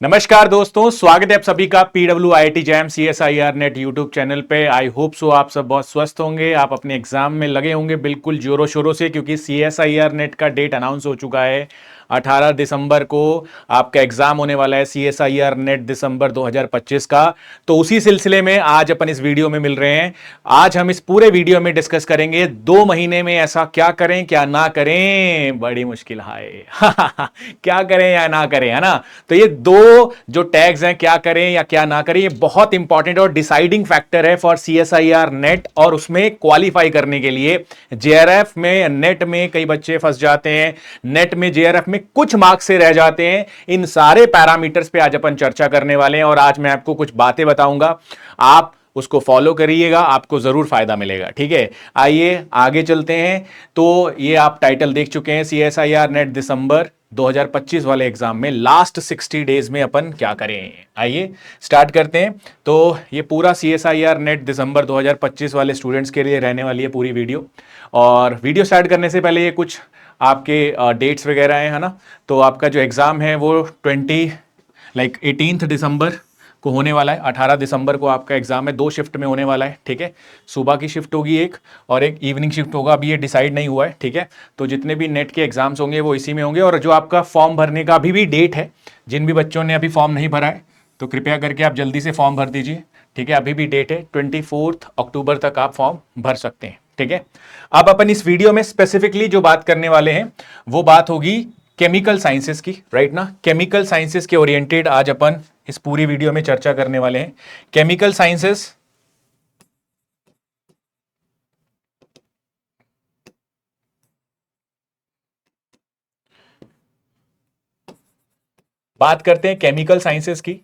नमस्कार दोस्तों, स्वागत है आप सभी का PWIIT JAM CSIR NET YouTube channel पे। आई होप सो आप सब बहुत स्वस्थ होंगे, आप अपने एग्जाम में लगे होंगे बिल्कुल जोरों शोरों से, क्योंकि CSIR नेट का डेट अनाउंस हो चुका है। 18 दिसंबर को आपका एग्जाम होने वाला है CSIR नेट दिसंबर 2025 का। तो उसी सिलसिले में आज अपन इस वीडियो में मिल रहे हैं। आज हम इस पूरे वीडियो में डिस्कस करेंगे 2 महीने में ऐसा क्या करें क्या ना करें, बड़ी मुश्किल है क्या करें या ना करें, है ना। तो ये दो जो टैग्स हैं, क्या करें या क्या ना करें, ये बहुत इंपॉर्टेंट और डिसाइडिंग फैक्टर है फॉर CSIR नेट। और उसमें क्वालिफाई करने के लिए JRF में, नेट में कई बच्चे फंस जाते हैं, नेट में JRF में कुछ मार्क्स से रह जाते हैं। इन सारे पैरामीटर्स पे आज अपन चर्चा करने वाले हैं और आज मैं आपको कुछ बातें बताऊंगा, आप उसको फॉलो करिएगा, आपको जरूर फायदा मिलेगा। ठीक है, आइए आगे चलते हैं। तो ये आप टाइटल देख चुके हैं, CSIR नेट दिसंबर 2025 वाले एग्जाम में लास्ट 60 डेज में अपन क्या करें। आइए स्टार्ट करते हैं। तो ये पूरा CSIR नेट दिसंबर 2025 वाले स्टूडेंट्स के लिए रहने वाली है पूरी वीडियो। और वीडियो स्टार्ट करने से पहले ये कुछ आपके डेट्स वगैरह हैं, है ना। तो आपका जो एग्ज़ाम है वो 18 दिसंबर को होने वाला है। 18 दिसंबर को आपका एग्जाम है, 2 शिफ्ट में होने वाला है। ठीक है, सुबह की शिफ्ट होगी एक और एक इवनिंग शिफ्ट होगा, अभी ये डिसाइड नहीं हुआ है। ठीक है, तो जितने भी नेट के एग्जाम्स होंगे वो इसी में होंगे। और जो आपका फॉर्म भरने का अभी भी डेट है, जिन भी बच्चों ने अभी फॉर्म नहीं भरा है तो कृपया करके आप जल्दी से फॉर्म भर दीजिए। ठीक है, अभी भी डेट है, 24 अक्टूबर तक आप फॉर्म भर सकते हैं। ठीक है, अब अपन इस वीडियो में स्पेसिफिकली जो बात करने वाले हैं वो बात होगी केमिकल साइंसेस की, राइट ना। केमिकल साइंसेस के ओरिएंटेड आज अपन इस पूरी वीडियो में चर्चा करने वाले हैं। केमिकल साइंसेस बात करते हैं केमिकल साइंसेस की।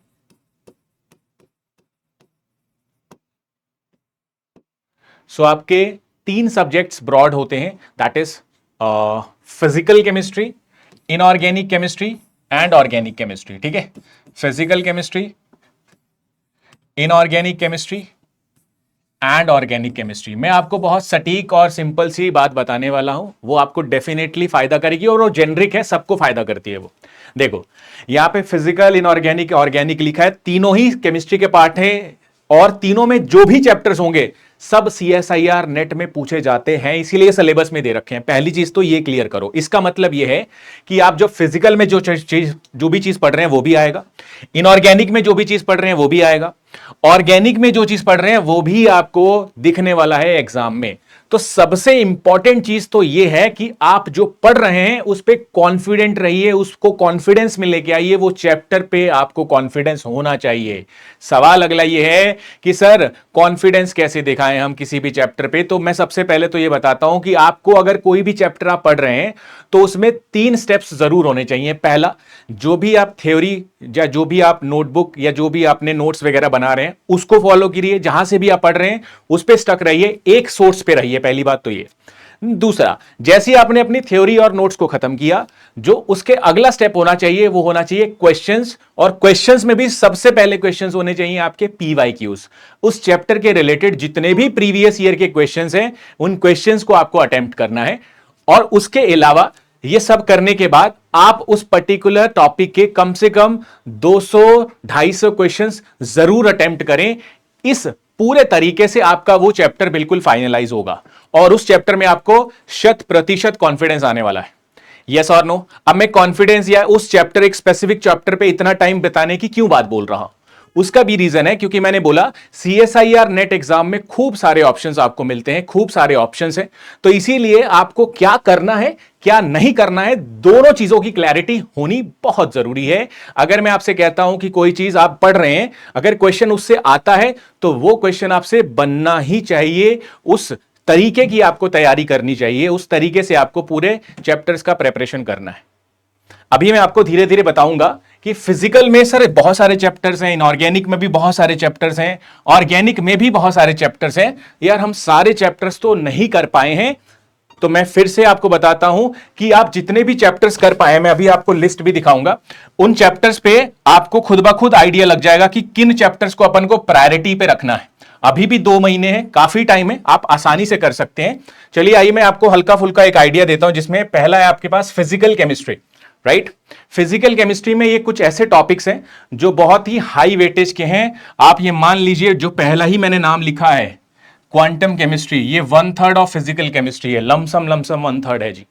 सो आपके 3 सब्जेक्ट्स ब्रॉड होते हैं, that is physical chemistry, inorganic chemistry and organic chemistry. ठीक है, physical chemistry, inorganic chemistry and organic chemistry. मैं आपको बहुत सटीक और सिंपल सी बात बताने वाला हूं, वो आपको डेफिनेटली फायदा करेगी और वो जेनरिक है, सबको फायदा करती है वो। देखो, यहां पे फिजिकल, इनऑर्गेनिक, ऑर्गेनिक लिखा है, तीनों ही केमिस्ट्री के पार्ट हैं और तीनों में जो भी चैप्टर्स होंगे सब CSIR नेट में पूछे जाते हैं, इसीलिए सिलेबस में दे रखे हैं। पहली चीज तो ये क्लियर करो। इसका मतलब ये है कि आप जो फिजिकल में जो भी चीज पढ़ रहे हैं वो भी आएगा, इनऑर्गेनिक में जो भी चीज पढ़ रहे हैं वो भी आएगा, ऑर्गेनिक में जो चीज पढ़ रहे हैं वो भी आपको दिखने वाला है एग्जाम में। तो सबसे इंपॉर्टेंट चीज तो यह है कि आप जो पढ़ रहे हैं उस पे कॉन्फिडेंट रहिए, उसको कॉन्फिडेंस में लेके आइए, वो चैप्टर पे आपको कॉन्फिडेंस होना चाहिए। सवाल अगला यह है कि सर कॉन्फिडेंस कैसे दिखाएं हम किसी भी चैप्टर पे। तो मैं सबसे पहले तो यह बताता हूं कि आपको अगर कोई भी चैप्टर आप पढ़ रहे हैं तो उसमें 3 स्टेप्स जरूर होने चाहिए। पहला, जो भी आप थ्योरी या जो भी आप नोटबुक या जो भी आपने नोट्स वगैरह बना रहे हैं उसको फॉलो करिए, जहां से भी आप पढ़ रहे हैं उस पे स्टक रहिए, एक सोर्स पे रहिए। पहली बात तो ये। दूसरा, जैसे ही आपने अपनी थ्योरी और नोट्स को खत्म किया, जो उसके अगला स्टेप होना चाहिए वो होना चाहिए क्वेश्चंस। और क्वेश्चंस में भी सबसे पहले क्वेश्चंस होने चाहिए आपके PYQs, उस चैप्टर के रिलेटेड जितने भी प्रीवियस ईयर के क्वेश्चंस हैं उन क्वेश्चंस को आपको अटेम्प्ट करना है। और उसके अलावा ये सब करने के बाद आप उस पर्टिकुलर टॉपिक के कम से कम 200-250 क्वेश्चंस जरूर अटेम्प्ट करें। इस पूरे तरीके से आपका वो चैप्टर बिल्कुल फाइनलाइज होगा और उस चैप्टर में आपको 100% कॉन्फिडेंस आने वाला है। यस और नो। अब मैं कॉन्फिडेंस या उस चैप्टर, एक स्पेसिफिक चैप्टर पे इतना टाइम बिताने की क्यों बात बोल रहा हूं, उसका भी रीजन है, क्योंकि मैंने बोला CSIR नेट एग्जाम में खूब सारे ऑप्शंस आपको मिलते हैं, खूब सारे ऑप्शंस हैं। तो इसीलिए आपको क्या करना है क्या नहीं करना है, दोनों चीजों की क्लैरिटी होनी बहुत जरूरी है। अगर मैं आपसे कहता हूं कि कोई चीज आप पढ़ रहे हैं, अगर क्वेश्चन उससे आता है तो वो क्वेश्चन आपसे बनना ही चाहिए, उस तरीके की आपको तैयारी करनी चाहिए, उस तरीके से आपको पूरे चैप्टर्स का प्रिपरेशन करना है। अभी मैं आपको धीरे धीरे बताऊंगा कि फिजिकल में सर बहुत सारे चैप्टर्स हैं, इनऑर्गेनिक में भी बहुत सारे चैप्टर्स हैं, ऑर्गेनिक में भी बहुत सारे चैप्टर्स हैं। यार हम सारे चैप्टर्स तो नहीं कर पाए हैं, तो मैं फिर से आपको बताता हूं कि आप जितने भी चैप्टर्स कर पाए, मैं अभी आपको लिस्ट भी दिखाऊंगा, उन चैप्टर्स पे आपको खुद ब खुद आइडिया लग जाएगा कि किन चैप्टर्स को अपन को प्रायोरिटी पे रखना है। अभी भी 2 महीने हैं, काफी टाइम है, आप आसानी से कर सकते हैं। चलिए आइए मैं आपको हल्का फुल्का एक आइडिया देता हूं, जिसमें पहला है आपके पास physical chemistry. Right. Physical chemistry में ये कुछ ऐसे टॉपिक्स हैं जो बहुत ही हाई वेटेज के हैं। आप ये मान लीजिए, जो पहला ही मैंने नाम लिखा है क्वांटम केमिस्ट्री, ये 1/3 ऑफ फिजिकल केमिस्ट्री है। लमसम 1/3 है जी।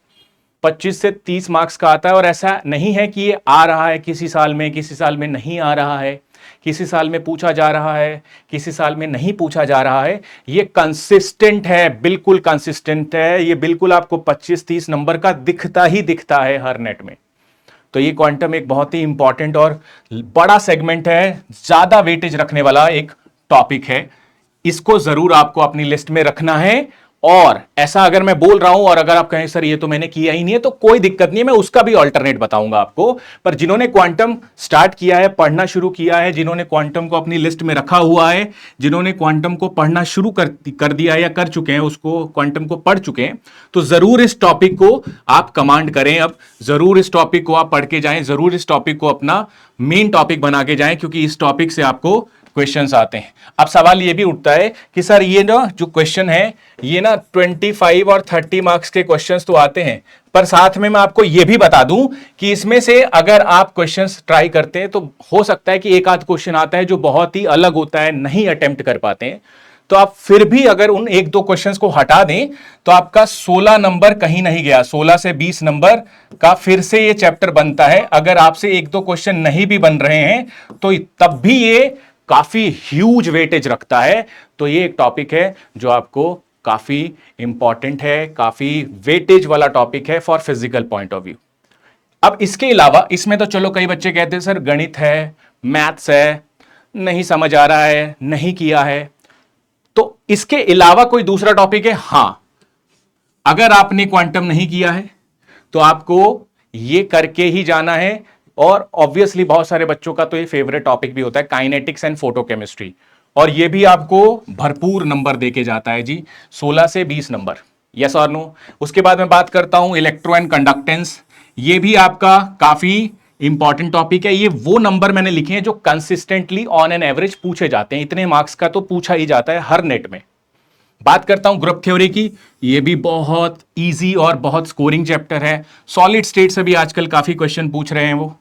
25 से 30 मार्क्स का आता है। और ऐसा नहीं है कि ये आ रहा है किसी साल में, किसी साल में नहीं आ रहा है, किसी साल में पूछा जा रहा है, किसी साल में नहीं पूछा जा रहा है। ये कंसिस्टेंट है, बिल्कुल कंसिस्टेंट है। ये बिल्कुल आपको 25-30 नंबर का दिखता ही दिखता है हर नेट में। तो ये क्वांटम एक बहुत ही इंपॉर्टेंट और बड़ा सेगमेंट है, ज्यादा वेटेज रखने वाला एक टॉपिक है। इसको जरूर आपको अपनी लिस्ट में रखना है। और ऐसा अगर मैं बोल रहा हूं और अगर आप कहें सर ये तो मैंने किया ही नहीं है, तो कोई दिक्कत नहीं है, मैं उसका भी अल्टरनेट बताऊंगा आपको। पर जिन्होंने क्वांटम स्टार्ट किया है, पढ़ना शुरू किया है, जिन्होंने क्वांटम को अपनी लिस्ट में रखा हुआ है, जिन्होंने क्वांटम को पढ़ना शुरू कर दिया है या कर चुके हैं, उसको क्वांटम को पढ़ चुके हैं, तो जरूर इस टॉपिक को आप कमांड करें। अब जरूर इस टॉपिक को आप पढ़ के जाएं, जरूर इस टॉपिक को अपना मेन टॉपिक बना के जाएं, क्योंकि इस टॉपिक से आपको क्वेश्चंस आते हैं। अब सवाल ये भी उठता है कि सर ये ना जो क्वेश्चन है, ये ना 25 और 30 मार्क्स के क्वेश्चंस तो आते हैं, पर साथ में मैं आपको ये भी बता दूं कि इसमें से अगर आप क्वेश्चंस ट्राई करते हैं तो हो सकता है कि एक आध क्वेश्चन आता है जो बहुत ही अलग होता है, नहीं अटेम्प्ट कर पाते हैं। तो आप फिर भी अगर उन 1-2 क्वेश्चंस को हटा दें तो आपका 16 नंबर कहीं नहीं गया। 16 से 20 नंबर का फिर से ये चैप्टर बनता है। अगर आपसे 1-2 क्वेश्चन नहीं भी बन रहे हैं तो तब भी ये काफी ह्यूज वेटेज रखता है। तो ये एक टॉपिक है जो आपको काफी इंपॉर्टेंट है, काफी वेटेज वाला टॉपिक है for physical point of view. अब इसके अलावा इसमें तो चलो कई बच्चे कहते हैं सर गणित है, मैथ्स है, नहीं समझ आ रहा है, नहीं किया है। तो इसके अलावा कोई दूसरा टॉपिक है? हां, अगर आपने क्वांटम नहीं किया है तो आपको ये करके ही जाना है। और ऑब्वियसली बहुत सारे बच्चों का तो ये फेवरेट टॉपिक भी होता है, काइनेटिक्स एंड फोटोकेमिस्ट्री, और ये भी आपको भरपूर नंबर देके जाता है जी, 16 से 20 नंबर। यस और नो। उसके बाद मैं बात करता हूं इलेक्ट्रो एंड कंडक्टेंस। ये भी आपका काफी इंपॉर्टेंट टॉपिक है। ये वो नंबर मैंने लिखे हैं जो कंसिस्टेंटली ऑन एन एवरेज पूछे जाते हैं। इतने मार्क्स का तो पूछा ही जाता है हर नेट में। बात करता हूं ग्रुप थ्योरी की। ये भी बहुत इजी और बहुत स्कोरिंग चैप्टर है। सॉलिड स्टेट से भी आजकल काफी क्वेश्चन पूछ रहे हैं वो,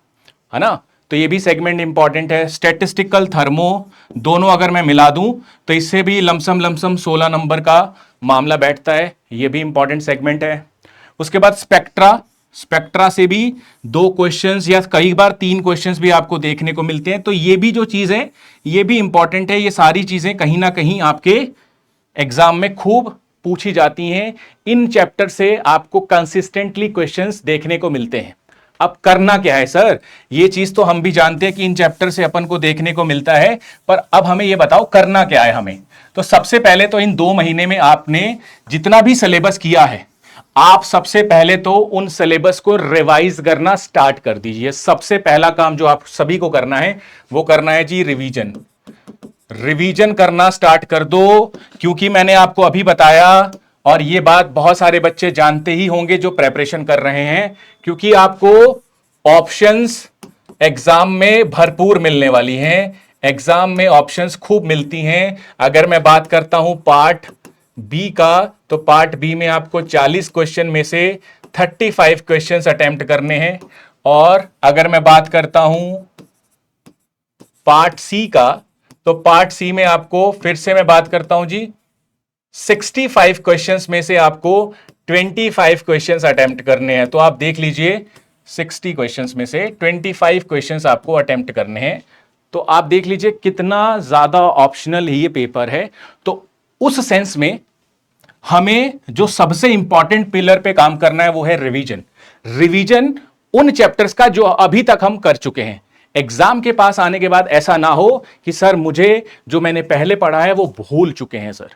है ना। तो ये भी सेगमेंट इंपॉर्टेंट है। स्टैटिस्टिकल, थर्मो दोनों अगर मैं मिला दूं तो इससे भी लमसम 16 नंबर का मामला बैठता है। ये भी इंपॉर्टेंट सेगमेंट है। उसके बाद स्पेक्ट्रा से भी 2 क्वेश्चंस या कई बार 3 क्वेश्चंस भी आपको देखने को मिलते हैं। तो ये भी जो चीज है ये भी इंपॉर्टेंट है। ये सारी चीजें कहीं ना कहीं आपके एग्जाम में खूब पूछी जाती हैं। इन चैप्टर से आपको कंसिस्टेंटली क्वेश्चंस देखने को मिलते हैं। अब करना क्या है सर? ये चीज तो हम भी जानते हैं कि इन चैप्टर से अपन को देखने को मिलता है, पर अब हमें ये बताओ करना क्या है हमें। तो सबसे पहले तो इन 2 महीने में आपने जितना भी सिलेबस किया है, आप सबसे पहले तो उन सिलेबस को रिवाइज करना स्टार्ट कर दीजिए। सबसे पहला काम जो आप सभी को करना है वो करना है जी रिवीजन करना स्टार्ट कर दो। क्योंकि मैंने आपको अभी बताया, और ये बात बहुत सारे बच्चे जानते ही होंगे जो प्रेपरेशन कर रहे हैं, क्योंकि आपको ऑप्शंस एग्जाम में भरपूर मिलने वाली हैं। एग्जाम में ऑप्शंस खूब मिलती हैं। अगर मैं बात करता हूं पार्ट बी का, तो पार्ट बी में आपको 40 क्वेश्चन में से 35 क्वेश्चंस अटेम्प्ट करने हैं। और अगर मैं बात करता हूं पार्ट सी का, तो पार्ट सी में आपको फिर से मैं बात करता हूं जी 65 क्वेश्चंस में से आपको 25 क्वेश्चंस अटेम्प्ट करने हैं। तो आप देख लीजिए 60 क्वेश्चंस में से 25 क्वेश्चंस आपको अटेम्प्ट करने हैं। तो आप देख लीजिए कितना ज्यादा ऑप्शनल ये पेपर है। तो उस सेंस में हमें जो सबसे इंपॉर्टेंट पिलर पे काम करना है वो है रिवीजन उन चैप्टर्स का जो अभी तक हम कर चुके हैं। एग्जाम के पास आने के बाद ऐसा ना हो कि सर मुझे जो मैंने पहले पढ़ा है वो भूल चुके हैं सर।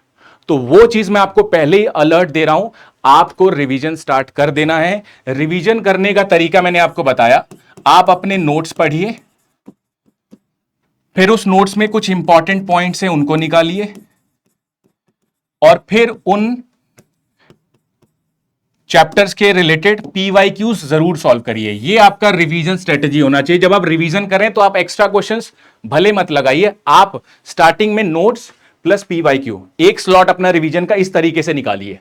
तो वो चीज मैं आपको पहले ही अलर्ट दे रहा हूं, आपको रिवीजन स्टार्ट कर देना है। रिवीजन करने का तरीका मैंने आपको बताया। आप अपने नोट्स पढ़िए, फिर उस नोट्स में कुछ इंपॉर्टेंट पॉइंट्स हैं उनको निकालिए, और फिर उन चैप्टर्स के रिलेटेड पीवाईक्यूज जरूर सॉल्व करिए। ये आपका रिवीजन स्ट्रेटेजी होना चाहिए। जब आप रिवीजन करें तो आप एक्स्ट्रा क्वेश्चंस भले मत लगाइए, आप स्टार्टिंग में नोट्स प्लस पीवाईक्यू एक स्लॉट अपना रिवीजन का इस तरीके से निकालिए।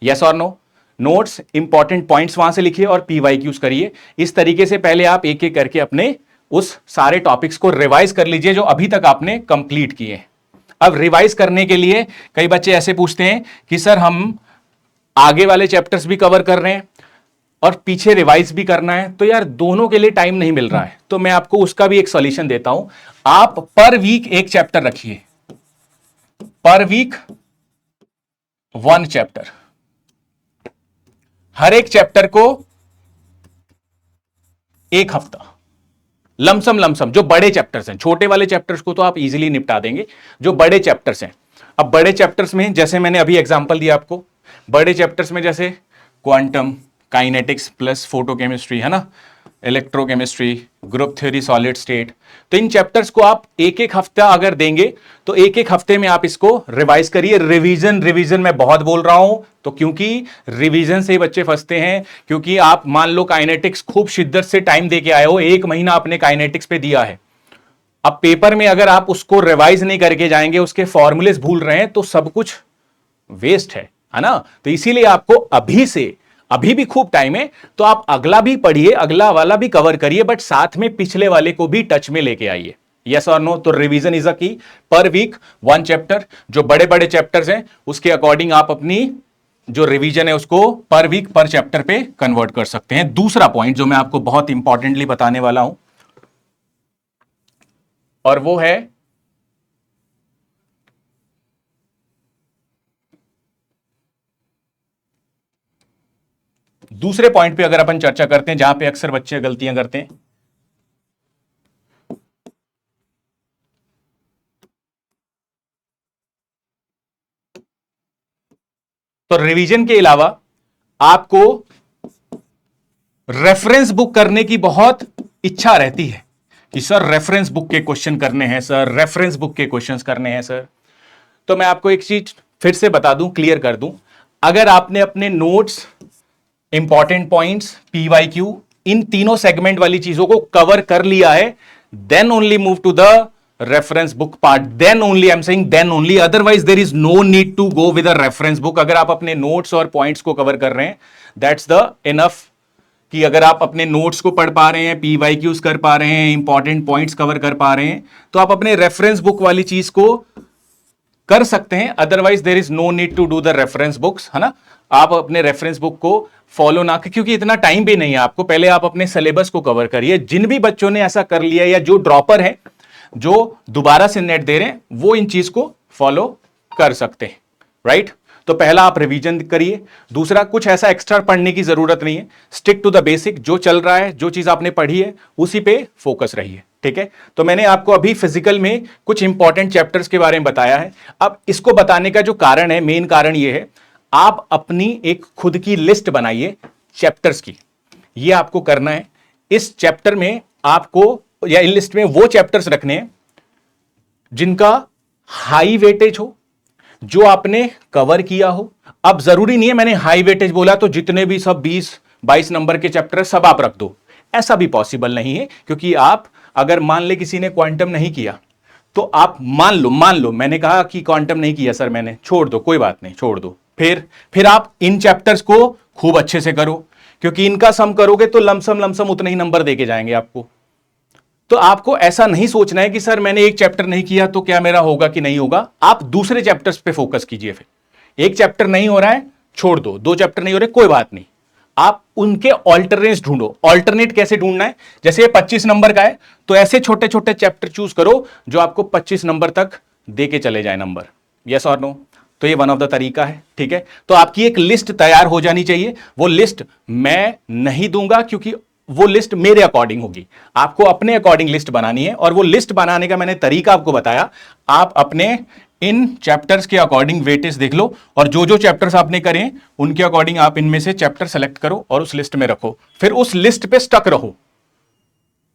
यस और नो? नोट्स इंपॉर्टेंट पॉइंट्स वहां से लिखिए और पीवाईक्यूज करिए। इस तरीके से पहले आप एक एक करके अपने उस सारे टॉपिक्स को रिवाइज कर लीजिए जो अभी तक आपने कंप्लीट किए। अब रिवाइज करने के लिए कई बच्चे ऐसे पूछते हैं कि सर हम आगे वाले चैप्टर्स भी कवर कर रहे हैं और पीछे रिवाइज भी करना है, तो यार दोनों के लिए टाइम नहीं मिल रहा है। तो मैं आपको उसका भी एक सॉल्यूशन देता हूं। आप पर वीक एक चैप्टर रखिए, पर वीक 1 चैप्टर। हर एक चैप्टर को एक हफ्ता, लमसम जो बड़े चैप्टर्स हैं। छोटे वाले चैप्टर्स को तो आप इजीली निपटा देंगे, जो बड़े चैप्टर्स हैं। अब बड़े चैप्टर्स में जैसे मैंने अभी एग्जांपल दिया आपको, बड़े चैप्टर्स में जैसे क्वांटम, काइनेटिक्स प्लस फोटोकेमिस्ट्री, है ना, electrochemistry, group theory, solid state. तो इन चैप्टर्स को आप एक एक हफ्ता अगर देंगे तो एक एक हफ्ते में आप इसको रिवाइज करिए। रिवीजन मैं बहुत बोल रहा हूं, तो क्योंकि रिवीजन से ही बच्चे फंसते हैं। क्योंकि आप मान लो काइनेटिक्स खूब शिद्दत से टाइम दे के आए हो, 1 महीना आपने काइनेटिक्स पे दिया है, अब पेपर में अगर आप उसको रिवाइज नहीं करके जाएंगे, उसके फॉर्मूलेस भूल रहे हैं, तो सब कुछ वेस्ट है ना। तो इसीलिए आपको अभी भी खूब टाइम है, तो आप अगला भी पढ़िए, अगला वाला भी कवर करिए, बट साथ में पिछले वाले को भी टच में लेके आइए। यस और नो? तो रिवीजन इज अ की। पर वीक 1 चैप्टर, जो बड़े बड़े चैप्टर्स हैं उसके अकॉर्डिंग आप अपनी जो रिवीजन है उसको पर वीक पर चैप्टर पे कन्वर्ट कर सकते हैं। दूसरा पॉइंट जो मैं आपको बहुत इंपॉर्टेंटली बताने वाला हूं, और वो है दूसरे पॉइंट पे अगर अपन चर्चा करते हैं जहां पे अक्सर बच्चे गलतियां करते हैं, तो रिवीजन के अलावा आपको रेफरेंस बुक करने की बहुत इच्छा रहती है कि सर रेफरेंस बुक के क्वेश्चन करने हैं सर, रेफरेंस बुक के क्वेश्चंस करने हैं सर। तो मैं आपको एक चीज फिर से बता दूं, क्लियर कर दूं, अगर आपने अपने नोट्स, इंपॉर्टेंट पॉइंट्स, पीवाईक्यू, इन तीनों सेगमेंट वाली चीजों को कवर कर लिया है, then only move to the reference book part. Then only, I am saying then only, otherwise there is no need to go with a reference book. अगर आप अपने नोट्स और पॉइंट्स को कवर कर रहे हैं, दैट्स द इनफ। कि अगर आप अपने नोट्स को पढ़ पा रहे हैं, पीवाईक्यूज कर पा रहे हैं, इंपॉर्टेंट पॉइंट्स कवर कर पा रहे हैं, तो आप अपने रेफरेंस बुक वाली चीज को कर सकते हैं। Otherwise there is no need to do the reference books, है ना। आप अपने रेफरेंस बुक को फॉलो ना, क्योंकि इतना टाइम भी नहीं है आपको। पहले आप अपने सिलेबस को कवर करिए। जिन भी बच्चों ने ऐसा कर लिया, या जो ड्रॉपर है, जो दोबारा से नेट दे रहे हैं, वो इन चीज को फॉलो कर सकते हैं, राइट। तो पहला आप रिवीजन करिए। दूसरा, कुछ ऐसा एक्स्ट्रा पढ़ने की जरूरत नहीं है, स्टिक टू द बेसिक। जो चल रहा है, जो चीज आपने पढ़ी है, उसी पे फोकस रहिए, ठीक है। तो मैंने आपको अभी फिजिकल में कुछ इंपॉर्टेंट चैप्टर्स के बारे में बताया है। अब इसको बताने का जो कारण है, मेन कारण ये है, आप अपनी एक खुद की लिस्ट बनाइए चैप्टर्स की। ये आपको करना है। इस चैप्टर में आपको, या इन लिस्ट में वो चैप्टर्स रखने हैं जिनका हाई वेटेज हो, जो आपने कवर किया हो। अब जरूरी नहीं है मैंने हाई वेटेज बोला तो जितने भी सब 20-22 नंबर के चैप्टर सब आप रख दो, ऐसा भी पॉसिबल नहीं है। क्योंकि आप अगर मान ले किसी ने क्वांटम नहीं किया, तो आप मान लो मैंने कहा कि क्वांटम नहीं किया सर मैंने, छोड़ दो, कोई बात नहीं, छोड़ दो। फिर आप इन चैप्टर्स को खूब अच्छे से करो, क्योंकि इनका सम करोगे तो लमसम उतने ही नंबर देके जाएंगे आपको। तो आपको ऐसा नहीं सोचना है कि सर मैंने एक चैप्टर नहीं किया तो क्या मेरा होगा कि नहीं होगा। आप दूसरे चैप्टर्स पे फोकस कीजिए। फिर एक चैप्टर नहीं हो रहा है, छोड़ दो। 2 चैप्टर नहीं हो रहे, कोई बात नहीं, आप उनके ऑल्टरनेट्स ढूंढो। ऑल्टरनेट कैसे ढूंढना है? जैसे ये 25 नंबर का है, तो ऐसे छोटे छोटे चैप्टर चूज करो जो आपको 25 नंबर तक देके चले जाए नंबर। यस और नो? तो ये वन ऑफ द तरीका है, ठीक है। तो आपकी एक लिस्ट तैयार हो जानी चाहिए। वो लिस्ट मैं नहीं दूंगा, क्योंकि वो लिस्ट मेरे अकॉर्डिंग होगी। आपको अपने अकॉर्डिंग लिस्ट बनानी है, और वो लिस्ट बनाने का मैंने तरीका आपको बताया। आप अपने इन चैप्टर्स के अकॉर्डिंग वेटेज देख लो, और जो जो चैप्टर्स आपने करें उनके अकॉर्डिंग आप इनमें से चैप्टर सेलेक्ट करो और उस लिस्ट में रखो। फिर उस लिस्ट पे स्टक रहो।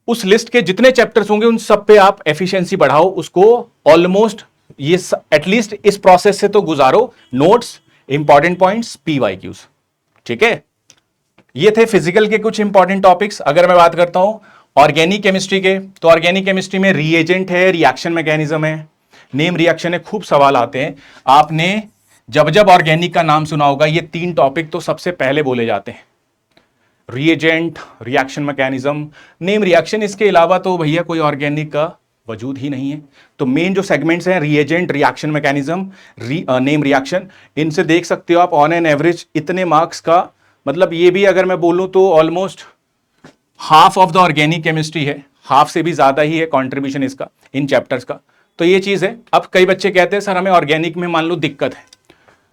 उस लिस्ट के जितने चैप्टर्स होंगे उन सब पे आप एफिशिएंसी बढ़ाओ, उसको ऑलमोस्ट ये एटलीस्ट इस प्रोसेस से तो गुजारो। नोट्स, इंपॉर्टेंट पॉइंट्स, पीवाईक्यूज, ठीक है। ये थे फिजिकल के कुछ इंपॉर्टेंट टॉपिक्स। अगर मैं बात करता हूं ऑर्गेनिक केमिस्ट्री के, तो ऑर्गेनिक केमिस्ट्री में रिएजेंट है, रिएक्शन मैकेनिज्म है, नेम रिएक्शन है, खूब सवाल आते हैं। आपने जब जब ऑर्गेनिक का नाम सुना होगा ये 3 टॉपिक तो सबसे पहले बोले जाते हैं, reagent, reaction mechanism, name reaction. इसके अलावा तो भैया कोई ऑर्गेनिक का वजूद ही नहीं है। तो मेन जो सेगमेंट्स हैं, reagent, reaction mechanism, name reaction, इनसे देख सकते हो आप ऑन एन एवरेज इतने मार्क्स का, मतलब ये भी अगर मैं बोलूं तो almost half of the organic chemistry है, हाफ से भी ज्यादा ही है कंट्रीब्यूशन इसका इन चैप्टर्स का। तो ये चीज है। अब कई बच्चे कहते हैं सर हमें ऑर्गेनिक में मान लो दिक्कत है,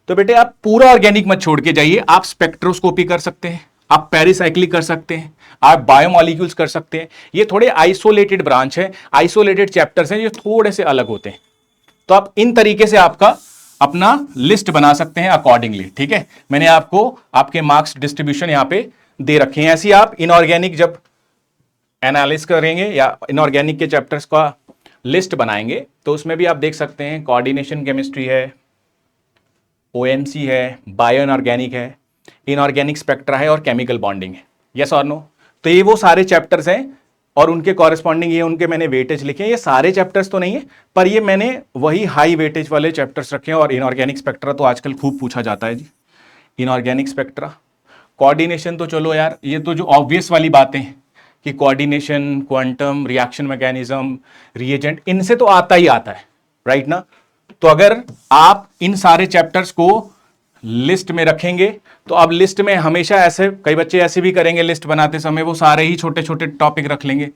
तो बेटे आप पूरा ऑर्गेनिक मत छोड़ के जाइए, आप स्पेक्ट्रोस्कोपी कर सकते हैं, आप पेरिसाइक्लिक कर सकते हैं, आप बायोमॉलिक्यूल्स कर सकते हैं। ये थोड़े आइसोलेटेड ब्रांच है, आइसोलेटेड चैप्टर्स हैं, ये थोड़े से अलग होते हैं। तो आप इन तरीके से आपका अपना लिस्ट बना सकते हैं अकॉर्डिंगली। ठीक है, मैंने आपको आपके मार्क्स डिस्ट्रीब्यूशन यहां पे दे रखे हैं। ऐसे आप इनऑर्गेनिक जब एनालिसिस करेंगे या इनऑर्गेनिक के चैप्टर्स का लिस्ट बनाएंगे तो उसमें भी आप देख सकते हैं कोऑर्डिनेशन केमिस्ट्री है, ओएमसी है, बायो इनऑर्गेनिक है, इनऑर्गेनिक स्पेक्ट्रा है और केमिकल बॉन्डिंग है। यस और नो? तो ये वो सारे चैप्टर्स हैं और उनके कॉरेस्पॉन्डिंग ये उनके मैंने वेटेज लिखे हैं। ये सारे चैप्टर्स तो नहीं है, पर ये मैंने वही हाई वेटेज वाले चैप्टर्स रखे हैं। और इनऑर्गेनिक स्पेक्ट्रा तो आजकल खूब पूछा जाता है जी, इनऑर्गेनिक स्पेक्ट्रा। कोऑर्डिनेशन तो चलो यार, ये तो जो ऑब्वियस वाली बातें हैं कि coordination, quantum, reaction mechanism, reagent, इनसे तो आता ही आता है, राइट ना? तो अगर आप इन सारे चैप्टर्स को लिस्ट में रखेंगे तो अब लिस्ट में हमेशा ऐसे, कई बच्चे ऐसे भी करेंगे लिस्ट बनाते समय वो सारे ही छोटे छोटे टॉपिक रख लेंगे।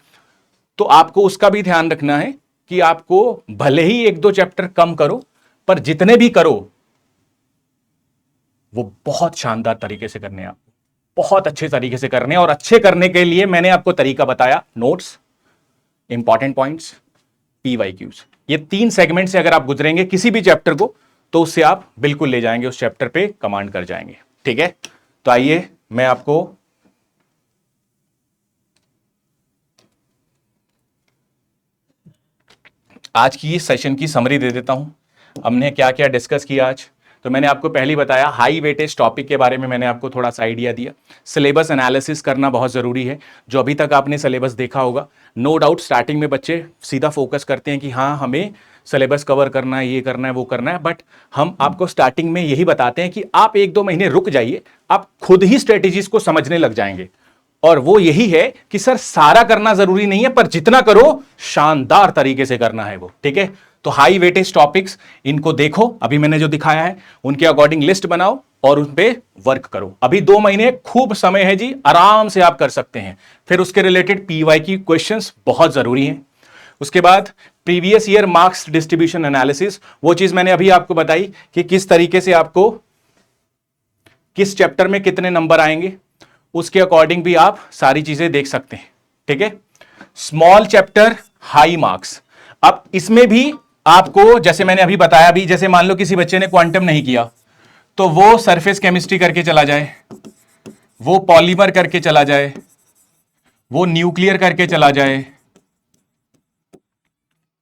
तो आपको उसका भी ध्यान रखना है कि आपको भले ही 1-2 चैप्टर कम करो, पर जितने भी करो वो बहुत शानदार तरीके से करने हैं, आपको बहुत अच्छे तरीके से करने हैं। और अच्छे करने के लिए मैंने आपको तरीका बताया, नोट्स, इंपॉर्टेंट पॉइंट्स, पीवाईक्यूज। ये 3 सेगमेंट से अगर आप गुजरेंगे किसी भी चैप्टर को तो उससे आप बिल्कुल ले जाएंगे, उस चैप्टर पे कमांड कर जाएंगे। ठीक है, तो आइए मैं आपको आज की इस सेशन की समरी दे देता हूं। हमने क्या क्या डिस्कस किया आज। तो मैंने आपको पहले ही बताया हाई वेटेज टॉपिक के बारे में, मैंने आपको थोड़ा सा आइडिया दिया। सिलेबस एनालिसिस करना बहुत ज़रूरी है। जो अभी तक आपने सिलेबस देखा होगा, नो डाउट स्टार्टिंग में बच्चे सीधा फोकस करते हैं कि हाँ हमें सिलेबस कवर करना है, ये करना है, वो करना है। बट हम आपको स्टार्टिंग में यही बताते हैं कि आप 1-2 महीने रुक जाइए, आप खुद ही स्ट्रेटेजीज को समझने लग जाएंगे। और वो यही है कि सर सारा करना जरूरी नहीं है, पर जितना करो शानदार तरीके से करना है वो। ठीक है, तो हाई वेटेज टॉपिक्स इनको देखो, अभी मैंने जो दिखाया है उनके अकॉर्डिंग लिस्ट बनाओ और उन पे वर्क करो। अभी 2 महीने खूब समय है जी, आराम से आप कर सकते हैं। फिर उसके रिलेटेड पीवाई की क्वेश्चंस बहुत जरूरी हैं। उसके बाद previous year marks distribution analysis, वो चीज मैंने अभी आपको बताई कि किस तरीके से आपको किस चैप्टर में कितने नंबर आएंगे, उसके अकॉर्डिंग भी आप सारी चीजें देख सकते हैं। ठीक है, स्मॉल चैप्टर हाई मार्क्स। अब इसमें भी आपको जैसे मैंने अभी बताया, भी जैसे मान लो किसी बच्चे ने क्वांटम नहीं किया तो वो सरफेस केमिस्ट्री करके चला जाए, वो पॉलीमर करके चला जाए, वो न्यूक्लियर करके चला जाए,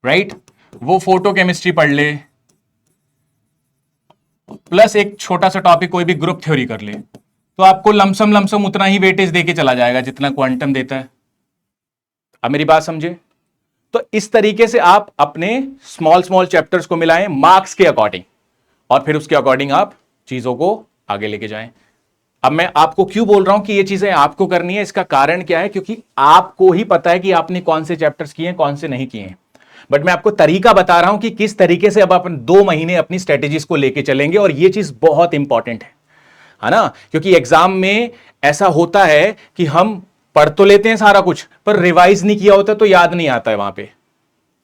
राइट, वो फोटो केमिस्ट्री पढ़ ले, प्लस एक छोटा सा टॉपिक कोई भी ग्रुप थ्योरी कर ले, तो आपको लमसम उतना ही वेटेज देके चला जाएगा जितना क्वांटम देता है। अब मेरी बात समझे? तो इस तरीके से आप अपने स्मॉल चैप्टर्स को मिलाएं मार्क्स के अकॉर्डिंग, और फिर उसके अकॉर्डिंग आप चीजों को आगे लेके जाएं। अब मैं आपको क्यों बोल रहा हूं कि ये चीजें आपको करनी है, इसका कारण क्या है, क्योंकि आपको ही पता है कि आपने कौन से चैप्टर्स किए हैं, कौन से नहीं किए हैं। बट मैं आपको तरीका बता रहा हूं कि किस तरीके से अब अपन 2 महीने अपनी स्ट्रेटेजीज को लेके चलेंगे, और ये चीज बहुत इंपॉर्टेंट है ना? क्योंकि एग्जाम में ऐसा होता है कि हम पढ़ तो लेते हैं सारा कुछ, पर रिवाइज नहीं किया होता तो याद नहीं आता है वहां पे,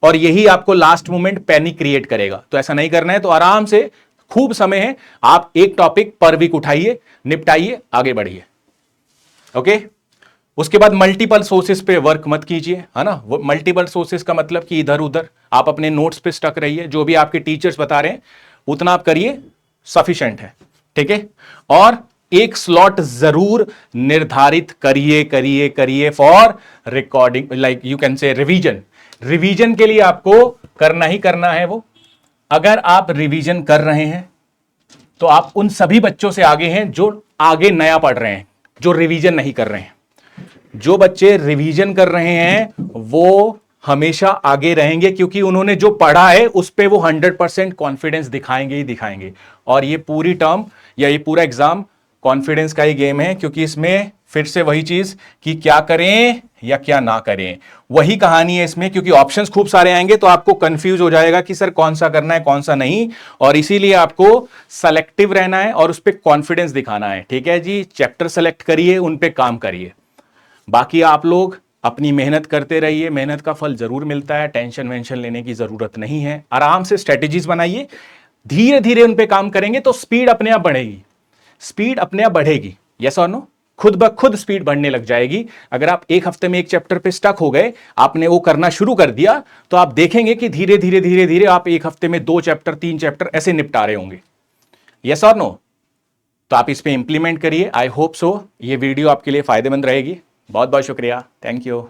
और यही आपको लास्ट मोमेंट पैनिक क्रिएट करेगा। तो ऐसा नहीं करना है। तो आराम से, खूब समय है, आप एक टॉपिक पर वीक उठाइए, निपटाइए, आगे बढ़िए। ओके, उसके बाद मल्टीपल सोर्सेस पे वर्क मत कीजिए, है ना? मल्टीपल सोर्सेस का मतलब कि इधर उधर आप अपने नोट्स पे स्टक रहिए, जो भी आपके टीचर्स बता रहे हैं उतना आप करिए, सफिशिएंट है। ठीक है, और एक स्लॉट जरूर निर्धारित करिए for recording, like you can say revision के लिए आपको करना ही करना है वो। अगर आप रिवीजन कर रहे हैं तो आप उन सभी बच्चों से आगे हैं जो आगे नया पढ़ रहे हैं, जो रिवीजन नहीं कर रहे हैं। जो बच्चे रिवीजन कर रहे हैं वो हमेशा आगे रहेंगे, क्योंकि उन्होंने जो पढ़ा है उस पे वो 100% कॉन्फिडेंस दिखाएंगे ही दिखाएंगे। और ये पूरी टर्म या ये पूरा एग्जाम कॉन्फिडेंस का ही गेम है, क्योंकि इसमें फिर से वही चीज कि क्या करें या क्या ना करें, वही कहानी है इसमें। क्योंकि ऑप्शंस खूब सारे आएंगे तो आपको कंफ्यूज हो जाएगा कि सर कौन सा करना है कौन सा नहीं, और इसीलिए आपको सेलेक्टिव रहना है और उस पर कॉन्फिडेंस दिखाना है। ठीक है जी, चैप्टर सेलेक्ट करिए, उन पे काम करिए, बाकी आप लोग अपनी मेहनत करते रहिए, मेहनत का फल जरूर मिलता है, टेंशन वेंशन लेने की जरूरत नहीं है। आराम से स्ट्रेटेजीज बनाइए, धीरे धीरे उन पे काम करेंगे तो स्पीड अपने आप बढ़ेगी, स्पीड अपने आप बढ़ेगी। यस और नो? खुद ब खुद स्पीड बढ़ने लग जाएगी। अगर आप एक हफ्ते में एक चैप्टर पे स्टक हो गए, आपने वो करना शुरू कर दिया, तो आप देखेंगे कि धीरे धीरे धीरे धीरे आप एक हफ्ते में 2 चैप्टर 3 चैप्टर ऐसे निपटा रहे होंगे। यस और नो? तो आप इस पे इंप्लीमेंट करिए। आई होप सो ये वीडियो आपके लिए फायदेमंद रहेगी। बहुत बहुत शुक्रिया, थैंक यू।